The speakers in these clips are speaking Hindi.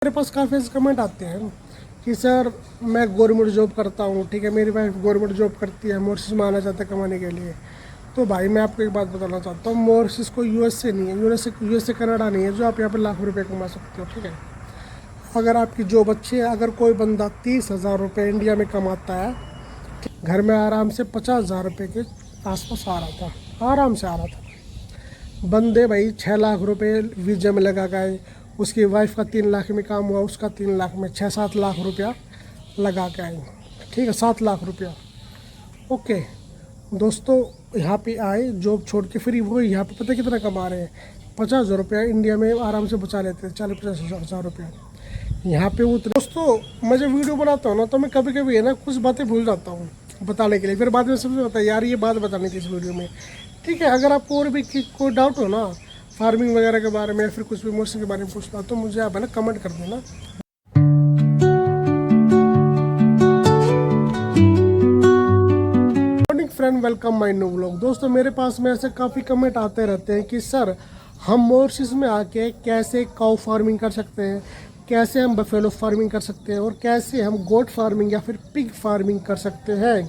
मेरे पास काफ़ी ऐसे कमेंट आते हैं कि सर मैं गवर्नमेंट जॉब करता हूँ, ठीक है, मेरी वाइफ गवर्नमेंट जॉब करती है, मॉरिशस में आना चाहता है कमाने के लिए। तो भाई मैं आपको एक बात बताना चाहता हूँ, मॉरिशस को यूएसए नहीं है, यूएसए कनाडा नहीं है जो आप यहाँ पे लाखों रुपये कमा सकते हो, ठीक है। अगर आपकी जॉब अच्छी है, अगर कोई बंदा 30,000 रुपये इंडिया में कमाता है, घर में आराम से 50,000 रुपये के आसपास आ रहा था, आराम से आ रहा था। बंदे भाई 6 लाख रुपए वीज़ा में लगा गए, उसकी वाइफ का 3 लाख में काम हुआ, उसका 3 लाख में 6-7 लाख रुपया लगा के आए, ठीक है, 7 लाख रुपया। ओके दोस्तों, यहाँ पे आए जॉब छोड़ के, फिर वो यहाँ पे पता कितना कमा रहे हैं, 50,000 रुपया इंडिया में आराम से बचा लेते हैं, 40-50 हज़ार रुपया यहाँ पे वो। दोस्तों मैं जब वीडियो बनाता हूँ ना तो मैं कभी कभी है ना कुछ बातें भूल जाता हूँ बताने के लिए, फिर बाद में समझ आता है यार ये बात बतानी थी इस वीडियो में, ठीक है। अगर आपको और भी कोई डाउट हो ना फार्मिंग वगैरह के बारे में या फिर कुछ भी मौसम के बारे में पूछना तो मुझे आप है ना कमेंट कर देना। Morning friend, welcome my new vlog. दोस्तों मेरे पास में ऐसे काफ़ी कमेंट आते रहते हैं कि सर हम मॉरिशस में आके कैसे काऊ फार्मिंग कर सकते हैं, कैसे हम बफेलो फार्मिंग कर सकते हैं और कैसे हम गोट फार्मिंग या फिर पिग फार्मिंग कर सकते हैं।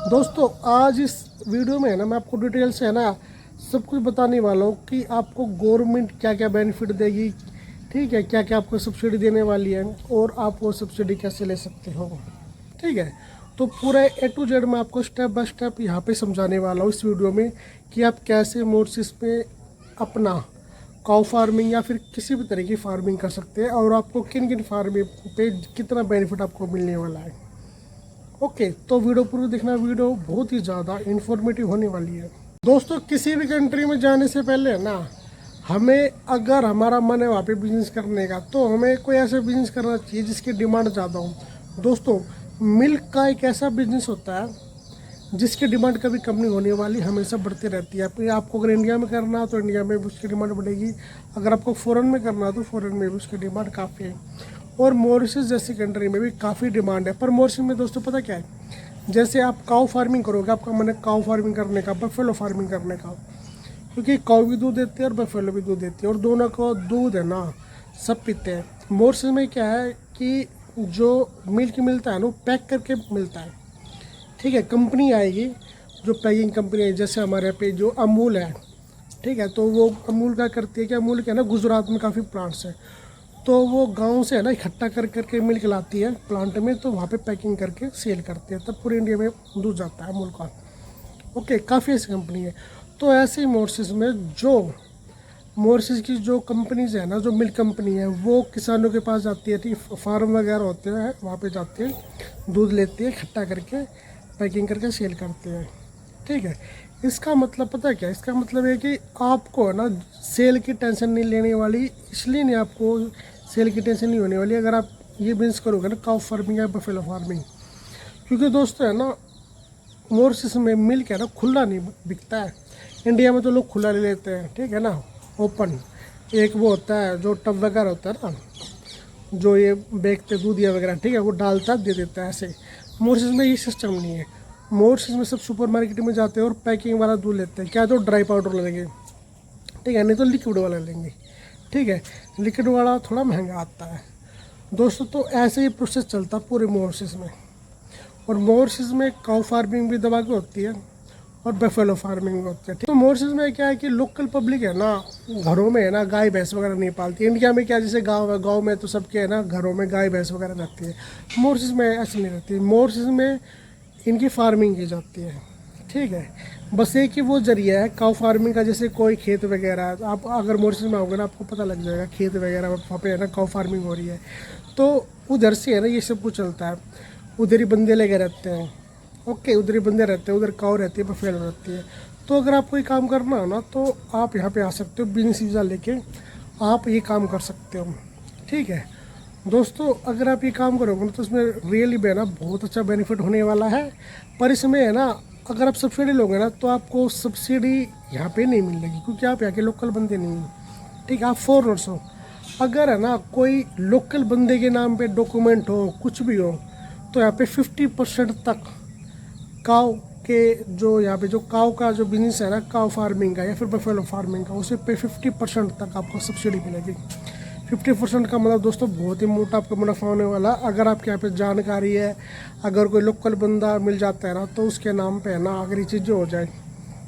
दोस्तों आज इस वीडियो में है ना मैं आपको डिटेल से है ना सब कुछ बताने वाला हूँ कि आपको गवर्नमेंट क्या क्या बेनिफिट देगी, ठीक है, क्या क्या आपको सब्सिडी देने वाली है और आप वो सब्सिडी कैसे ले सकते हो, ठीक है। तो पूरा A to Z मैं आपको स्टेप बाय स्टेप यहाँ पे समझाने वाला हूँ इस वीडियो में कि आप कैसे मॉरिशस में अपना काऊ फार्मिंग या फिर किसी भी तरह की फार्मिंग कर सकते हैं और आपको किन किन फार्मिंग पे कितना बेनिफिट आपको मिलने वाला है। ओके तो वीडियो पूरी देखना, वीडियो बहुत ही ज़्यादा इन्फॉर्मेटिव होने वाली है। दोस्तों किसी भी कंट्री में जाने से पहले है ना हमें, अगर हमारा मन है वहाँ पे बिजनेस करने का, तो हमें कोई ऐसा बिजनेस करना चाहिए जिसकी डिमांड ज़्यादा हो। दोस्तों मिल्क का एक ऐसा बिजनेस होता है जिसकी डिमांड कभी कम नहीं होने वाली, हमेशा बढ़ती रहती है। फिर आपको अगर इंडिया में करना है तो इंडिया में भी उसकी डिमांड बढ़ेगी, अगर आपको फ़ॉरेन में करना है तो फ़ॉरेन में भी उसकी डिमांड काफ़ी है। और मॉरिशस जैसी कंट्री में भी काफ़ी डिमांड है। पर मॉरिशस में दोस्तों पता क्या है, जैसे आप काऊ फार्मिंग करोगे, आपका मन है काऊ फार्मिंग करने का, बफेलो फार्मिंग करने का, क्योंकि काऊ भी दूध देती है और बफेलो भी दूध देती है और दोनों को दूध है ना सब पीते हैं। मॉरिशस में क्या है कि जो मिल्क मिलता है ना वो पैक करके मिलता है, ठीक है। कंपनी आएगी जो पैकिंग कंपनी है, जैसे हमारे यहाँ पे जो अमूल है, ठीक है, तो वो अमूल क्या करती है कि अमूल क्या है ना गुजरात में काफ़ी प्लांट्स हैं, तो वो गांव से है ना इकट्ठा कर करके मिल्क लाती है प्लांट में, तो वहाँ पे पैकिंग करके सेल करती है, तब पूरे इंडिया में दूध जाता है अमूल का। ओके काफ़ी ऐसी कंपनी है। तो ऐसे ही मॉरिशस में जो मॉरिशस की जो कंपनीज है ना, जो मिल्क कंपनी है, वो किसानों के पास जाती है, ठीक, फार्म वगैरह होते हैं वहाँ पे जाती है, दूध लेती है, इकट्ठा करके पैकिंग करके सेल करते हैं, ठीक है। इसका मतलब पता है क्या, इसका मतलब है कि आपको है ना सेल की टेंशन नहीं लेने वाली, इसलिए नहीं आपको सेल की टेंशन नहीं होने वाली अगर आप ये बिजनेस करोगे ना काऊ फार्मिंग या बफेलो फार्मिंग। क्योंकि दोस्तों है ना मॉरिशस में मिल्क है ना खुला नहीं बिकता है, इंडिया में तो लोग खुला ले लेते हैं, ठीक है ना, ओपन। एक वो होता है जो टब वगैरह होता है ना, जो ये बेचते दूधिया वगैरह, ठीक है, वो डालता दे देता है ऐसे। मॉरिशस में ये सिस्टम नहीं है। मॉरिशस में सब सुपर मार्केट में जाते हैं और पैकिंग वाला दूध लेते हैं, क्या तो ड्राई पाउडर लेंगे, ठीक है, नहीं तो लिक्विड वाला लेंगे, ठीक है। लिक्विड वाला थोड़ा महंगा आता है दोस्तों। तो ऐसे ही प्रोसेस चलता पूरे मॉरिशस में। और मॉरिशस में काऊ फार्मिंग भी दबा के होती है और बफेलो फार्मिंग भी होती है, ठीक। तो मॉरिशस में क्या है कि लोकल पब्लिक है ना घरों में है ना गाय भैंस वगैरह नहीं पालती। इंडिया में क्या जैसे गाँव है, गाँव में तो सबके है ना घरों में गाय भैंस वगैरह रहती है, मॉरिशस में ऐसी नहीं रहती। मॉरिशस में इनकी फार्मिंग की जाती है, ठीक है। बस एक ही वो जरिया है काऊ फार्मिंग का, जैसे कोई खेत वगैरह, आप अगर मॉरिशस में आओगे ना आपको पता लग जाएगा खेत वगैरह वहाँ पे है ना काऊ फार्मिंग हो रही है, तो उधर से है ना ये सब कुछ चलता है। उधर ही बंदे लगे रहते हैं, ओके, उधर ही बंदे रहते हैं, उधर काऊ रहती है, बफेलो रहती है। तो अगर आपको ये काम करना हो ना तो आप यहाँ पे आ सकते हो, बिजनेस वीज़ा लेके आप ये काम कर सकते हो, ठीक है। दोस्तों अगर आप ये काम करोगे ना तो इसमें रियली है ना बहुत अच्छा बेनिफिट होने वाला है। पर इसमें है ना अगर आप सब्सिडी लोगे ना तो आपको सब्सिडी यहाँ पे नहीं मिलेगी, क्योंकि आप यहाँ के लोकल बंदे नहीं हैं, ठीक है, आप फॉरनर्स हो। अगर है ना कोई लोकल बंदे के नाम पे डॉक्यूमेंट हो, कुछ भी हो, तो यहाँ पे 50% तक काऊ के जो यहाँ पे जो काऊ का जो बिजनेस है ना काऊ फार्मिंग का या फिर बफेलो फार्मिंग का, उसे पे 50% तक आपको सब्सिडी मिलेगी। 50% का मतलब दोस्तों बहुत ही मोटा आपका मुनाफा होने वाला। अगर आपके यहाँ पे जानकारी है, अगर कोई लोकल बंदा मिल जाता है ना, तो उसके नाम पे है ना अगर ये चीज़ें हो जाए,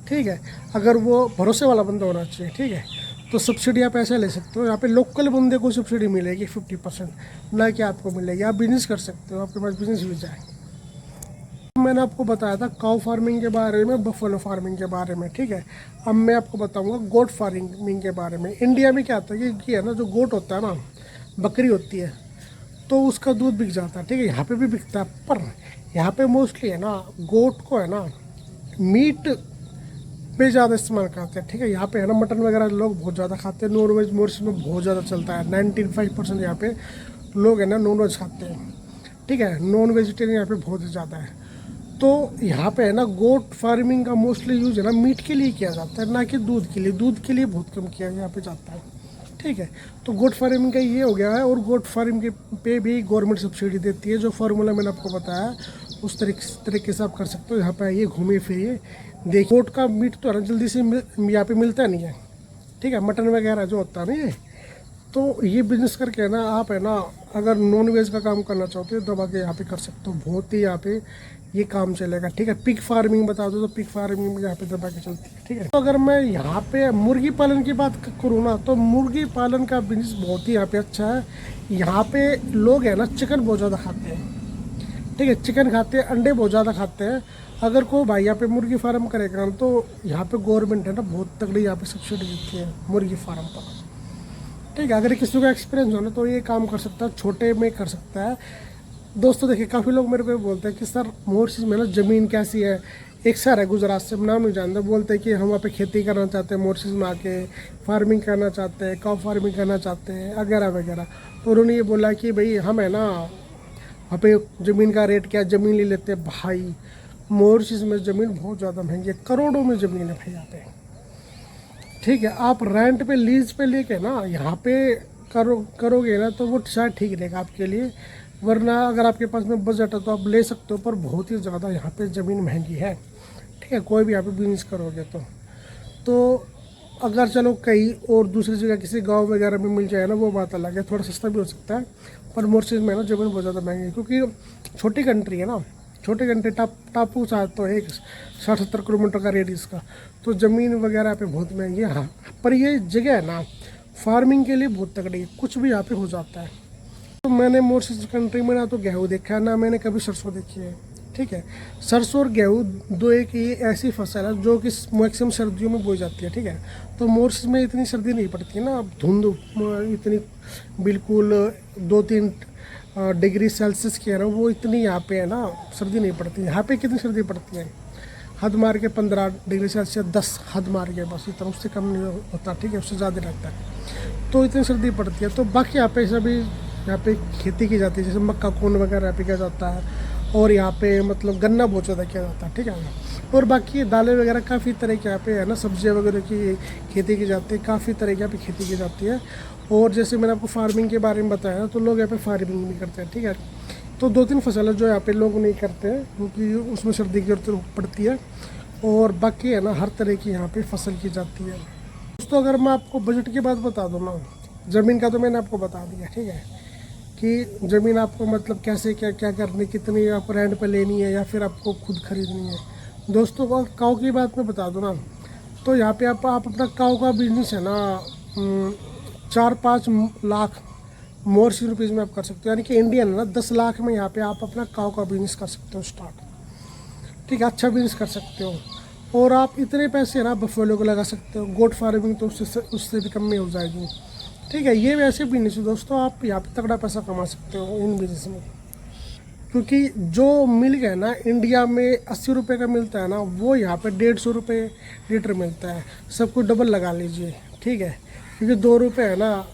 ठीक है, अगर वो भरोसे वाला बंदा होना चाहिए, ठीक है, तो सब्सिडी आप ऐसे ले सकते हो। यहाँ पे लोकल बंदे को सब्सिडी मिलेगी 50%, ना कि आपको मिलेगी। आप बिजनेस कर सकते हो, आपके पास बिजनेस वीजा है। मैंने आपको बताया था काउ फार्मिंग के बारे में, बफेलो फार्मिंग के बारे में, ठीक है। अब मैं आपको बताऊंगा गोट फार्मिंग के बारे में। इंडिया में क्या होता है कि है ना, जो गोट होता है ना, बकरी होती है, तो उसका दूध बिक जाता है, ठीक है, यहाँ पे भी बिकता है। पर यहाँ पे मोस्टली है ना गोट को है ना मीट पे ज़्यादा इस्तेमाल करते हैं, ठीक है। यहाँ पे है ना मटन वगैरह लोग बहुत ज़्यादा खाते हैं। नॉन वेज मॉरिशस में बहुत ज़्यादा चलता है। 95% यहाँ पे लोग है ना नॉन वेज खाते हैं, ठीक है। नॉन वेजिटेरियन यहाँ पे बहुत ज़्यादा है। तो यहाँ पे है ना गोट फार्मिंग का मोस्टली यूज़ है ना मीट के लिए किया जाता है, ना कि दूध के लिए। दूध के लिए बहुत कम किया यहाँ पे जाता है, ठीक है। तो गोट फार्मिंग का ये हो गया है। और गोट फार्मिंग के पे भी गवर्नमेंट सब्सिडी देती है। जो फार्मूला मैंने आपको बताया उस तरीके से आप कर सकते हो। यहाँ पे आइए, घूमिए फिरिए, देखिए। गोट का मीट तो है ना जल्दी से यहाँ पे मिलता नहीं है, ठीक है। मटन वगैरह जो होता है ना ये, तो ये बिजनेस करके है ना आप है ना अगर नॉन वेज का काम करना चाहते हो दबा के यहाँ पे कर सकते हो। बहुत ही यहाँ पे ये काम चलेगा, ठीक है। पिग फार्मिंग बता दो तो पिग फार्मिंग में यहाँ पे दबा के चलती है, ठीक है। तो अगर मैं यहाँ पे मुर्गी पालन की बात करूँ ना, तो मुर्गी पालन का बिजनेस बहुत ही यहाँ पे अच्छा है। यहाँ पे लोग है ना चिकन बहुत ज़्यादा खाते हैं, ठीक है। चिकन खाते हैं, अंडे बहुत ज़्यादा खाते हैं। अगर कोई भाई यहाँ पे मुर्गी फार्म करेगा ना, तो यहाँ पे गवर्नमेंट है ना बहुत तगड़ी यहाँ पे सब्सिडी देती है मुर्गी फार्म पर, ठीक है। अगर किसी का एक्सपीरियंस हो ना तो ये काम कर सकता है, छोटे में कर सकता है। दोस्तों देखिए, काफ़ी लोग मेरे को बोलते हैं कि सर मॉरिशस में ना ज़मीन कैसी है। एक सर है गुजरात से, नाम नहीं जानते, बोलते हैं कि हम वहाँ पे खेती करना चाहते हैं, मॉरिशस में आके फार्मिंग करना चाहते हैं, काउ फार्मिंग करना चाहते हैं वगैरह वगैरह। तो उन्होंने ये बोला कि भाई हम है ना वहाँ पे ज़मीन का रेट क्या, ज़मीन ले लेते हैं। भाई मॉरिशस में ज़मीन बहुत ज़्यादा महंगी है, करोड़ों में ज़मीन है भाई यहाँ पे, ठीक है। आप रेंट पे लीज पे लेके ना यहाँ पे करोगे ना तो वो शायद ठीक रहेगा आपके लिए। वरना अगर आपके पास में बजट है तो आप ले सकते हो, पर बहुत ही ज़्यादा यहाँ पे ज़मीन महंगी है, ठीक है। कोई भी यहाँ पे बिजनेस करोगे तो अगर चलो कहीं और दूसरी जगह किसी गांव वगैरह में मिल जाए ना, वो बात अलग है, थोड़ा सस्ता भी हो सकता है। पर मॉरिशस में ना ज़मीन बहुत ज़्यादा महंगी है, क्योंकि छोटी कंट्री है ना, छोटे कंट्री टापू सा तो एक 60-70 किलोमीटर का रेडियस का, तो ज़मीन वगैरह पे बहुत महंगी है। हाँ, पर ये जगह है ना फार्मिंग के लिए बहुत तगड़ी है, कुछ भी यहाँ पे हो जाता है। तो मैंने मॉरिशस कंट्री में ना तो गेहूँ देखा है, ना मैंने कभी सरसों देखी है, ठीक है। सरसों और गेहूँ दो एक ही ऐसी फसल है जो कि मैक्सिमम सर्दियों में बोई जाती है, ठीक है। तो मॉरिशस में इतनी सर्दी नहीं पड़ती है ना, अब धुंध इतनी बिल्कुल 2-3 डिग्री सेल्सियस की है ना, वो इतनी यहाँ पे है ना सर्दी नहीं पड़ती। यहाँ पे कितनी सर्दी पड़ती है, हद मार के 15 डिग्री सेल्सियस, 10 हद मार के, बस इतना, उससे कम नहीं होता, ठीक है, उससे ज़्यादा रहता है। तो इतनी सर्दी पड़ती है। तो बाकी यहाँ पे सभी यहाँ पे खेती की जाती है, जैसे मक्का कौन वगैरह यहाँ पे किया जाता है, और यहाँ पे मतलब गन्ना बहुत ज़्यादा किया जाता है, ठीक है। और बाकी दालें वगैरह काफ़ी तरह के यहाँ पे है ना सब्जियाँ वगैरह की खेती की जाती है, काफ़ी तरह की यहाँ पे खेती की जाती है। और जैसे मैंने आपको फार्मिंग के बारे में बताया, तो लोग यहाँ पे फार्मिंग नहीं करते हैं, ठीक है। तो 2-3 फसल है जो यहाँ पे लोग नहीं करते हैं, क्योंकि उसमें सर्दी की जरूरत पड़ती है। और बाकी है ना हर तरह की यहाँ पे फसल की जाती है। दोस्तों अगर मैं आपको बजट की बात बता दूँ ना, ज़मीन का तो मैंने आपको बता दिया, ठीक है, कि ज़मीन आपको मतलब कैसे क्या क्या करनी, कितनी आपको रेंट पे लेनी है या फिर आपको खुद खरीदनी है। दोस्तों काऊ की बात मैं बता दूँ ना, तो यहाँ पे आप अपना काऊ का बिजनेस है ना 4-5 लाख मॉरिशस रुपीज़ में आप कर सकते हो, यानी कि इंडियन है ना 10 लाख में यहाँ पे आप अपना काऊ का बिजनेस कर सकते हो स्टार्ट, ठीक है। अच्छा बिजनेस कर सकते हो। और आप इतने पैसे ना बफेलो को लगा सकते हो। गोट फार्मिंग तो उससे भी कम में हो जाएगी, ठीक है। ये वैसे बिजनेस है दोस्तों, आप यहाँ पे तगड़ा पैसा कमा सकते हो इन बिजनेस में, क्योंकि जो मिल्क है ना इंडिया में 80 रुपये का मिलता है ना, वो यहाँ पे 150 रुपये लीटर मिलता है। सबको डबल लगा लीजिए, ठीक है, क्योंकि 2 रुपये है ना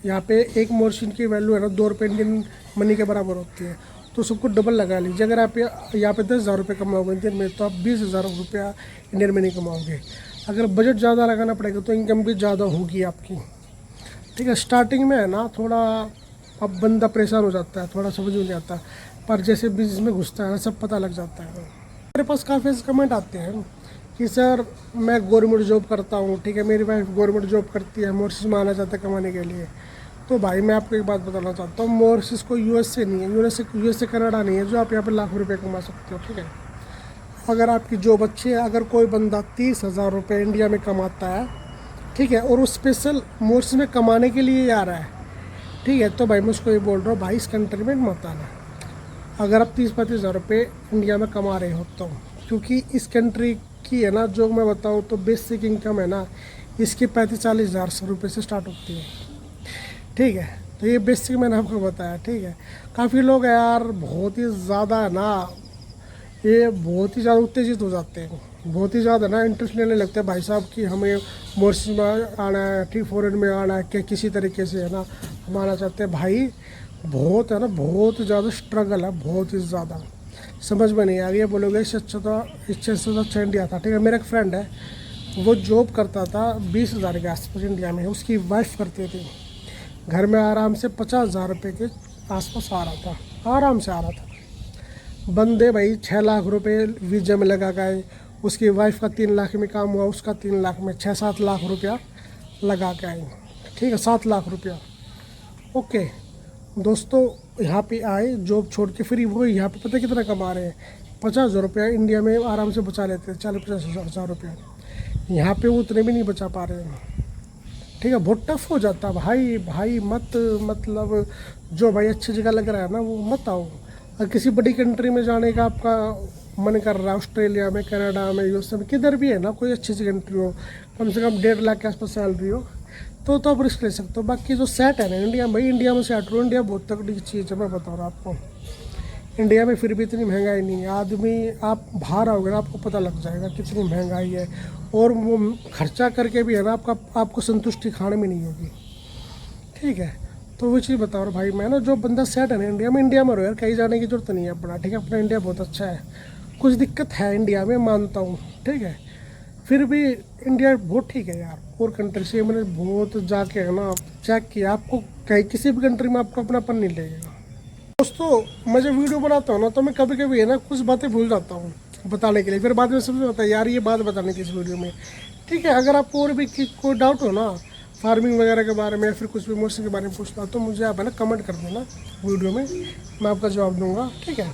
यहाँ पे एक मॉरिशस की वैल्यू है ना 2 रुपये इंडियन मनी के बराबर होती है। तो सबको डबल लगा लीजिए। अगर आप यहाँ पे 10,000 रुपये कमाओगे इंडियन में, तो आप 20,000 रुपया इंडियन मनी कमाओगे। अगर बजट ज़्यादा लगाना पड़ेगा तो इनकम भी ज़्यादा होगी आपकी, ठीक है। स्टार्टिंग में है ना थोड़ा अब बंदा परेशान हो जाता है, थोड़ा समझ नहीं आता, पर जैसे बिजनेस में घुसता है ना सब पता लग जाता है। मेरे पास काफ़ी ऐसे कमेंट आते हैं कि सर मैं गवर्नमेंट जॉब करता हूँ, ठीक है, मेरी वाइफ गवर्नमेंट जॉब करती है, मॉरिशस में आना चाहता है कमाने के लिए, तो भाई मैं आपको एक बात बताना चाहता हूँ, मॉरिशस को यूएसए नहीं है, यूएसए कनाडा नहीं है जो आप यहाँ पे लाखों रुपए कमा सकते हो, ठीक है। अगर आपकी जॉब अच्छी है, अगर कोई बंदा 30,000 रुपये इंडिया में कमाता है, ठीक है, और वो स्पेशल मॉरिशस में कमाने के लिए आ रहा है, ठीक है, तो भाई मैं उसको ये बोल रहा हूँ, भाई इस कंट्री में मत आना अगर आप 30-35 हज़ार रुपये इंडिया में कमा रहे हो तो। क्योंकि इस कंट्री की है ना, जो मैं बताऊँ तो बेसिक इनकम है ना, इसकी 35-40 हज़ार रुपये से स्टार्ट होती है, ठीक है। तो ये बेसिक मैंने आपको बताया, ठीक है। काफ़ी लोग यार बहुत ही ज़्यादा है ना, ये बहुत ही ज़्यादा उत्तेजित हो जाते हैं, बहुत ही ज़्यादा ना इंटरेस्ट लेने लगते हैं भाई साहब कि हमें मॉरिशस में आना है, ठीक, फॉरेन में आना है, कि किसी तरीके से है ना हम आना चाहते हैं। भाई बहुत है ना, बहुत ज़्यादा स्ट्रगल है, बहुत ही ज़्यादा, समझ में नहीं आ रही है। बोलोगे इससे अच्छा तो अच्छा इंडिया था, ठीक है। मेरा एक फ्रेंड है, वो जॉब करता था 20,000 के आसपास इंडिया में, उसकी वाइफ करती थी, घर में आराम से 50,000 रुपये के आसपास आ रहा था, आराम से आ रहा था। बंदे भाई 6 लाख रुपए वीज़ा में लगा गए, उसकी वाइफ का 3 लाख में काम हुआ, उसका 3 लाख में 6-7 लाख रुपया लगा के आए, ठीक है, 7 लाख रुपया। ओके दोस्तों, यहाँ पे आए जॉब छोड़ के, फिर वो यहाँ पे पता कितना कमा रहे हैं, 50,000 रुपया इंडिया में आराम से बचा लेते हैं, 40-50 हज़ार रुपया। यहाँ पे वो उतने भी नहीं बचा पा रहे हैं, ठीक है। बहुत टफ हो जाता है भाई, मत मतलब जो भाई अच्छी जगह लग रहा है ना वो मत आओ। और किसी बड़ी कंट्री में जाने का आपका मन कर रहा है, ऑस्ट्रेलिया में, कनाडा में, यूएसए में, किधर भी है ना, कोई अच्छी सी कंट्री हो, कम से कम 1.5 लाख के आसपास सैलरी हो, तो आप रिस्क ले सकते हो। बाकी जो सेट है ना इंडिया में, भाई इंडिया में सेट रहो, इंडिया बहुत तगड़ी चीज़ है, मैं बता रहा हूँ आपको। इंडिया में फिर भी इतनी महंगाई नहीं है, आदमी आप बाहर आओगे ना आपको पता लग जाएगा कितनी महंगाई है, और वो खर्चा करके भी है ना आपको संतुष्टि खाने में नहीं होगी, ठीक है। तो वो चीज़ बता रहा हूँ भाई मैं ना, जो बंदा सेट है ना इंडिया में रहो यार, कहीं जाने की जरूरत नहीं है अपना, ठीक है। अपना इंडिया बहुत अच्छा है, कुछ दिक्कत है इंडिया में मानता हूँ, ठीक है, फिर भी इंडिया बहुत ठीक है यार। और कंट्री से मैंने बहुत जाके है ना चेक किया, आपको कहीं किसी भी कंट्री में आपको अपनापन नहीं लगेगा। दोस्तों मैं जब वीडियो बनाता हूँ ना, तो मैं कभी कभी है ना कुछ बातें भूल जाता हूँ बताने के लिए, फिर बाद में समझ आता है यार ये बात बताने की इस वीडियो में, ठीक है। अगर आपको और भी कोई डाउट हो ना फार्मिंग वगैरह के बारे में, या फिर कुछ भी मौसम के बारे में पूछना, तो मुझे आप है ना कमेंट कर देना वीडियो में, मैं आपका जवाब दूंगा, ठीक है।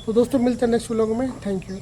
तो दोस्तों मिलते हैं नेक्स्ट व्लॉग में, थैंक यू।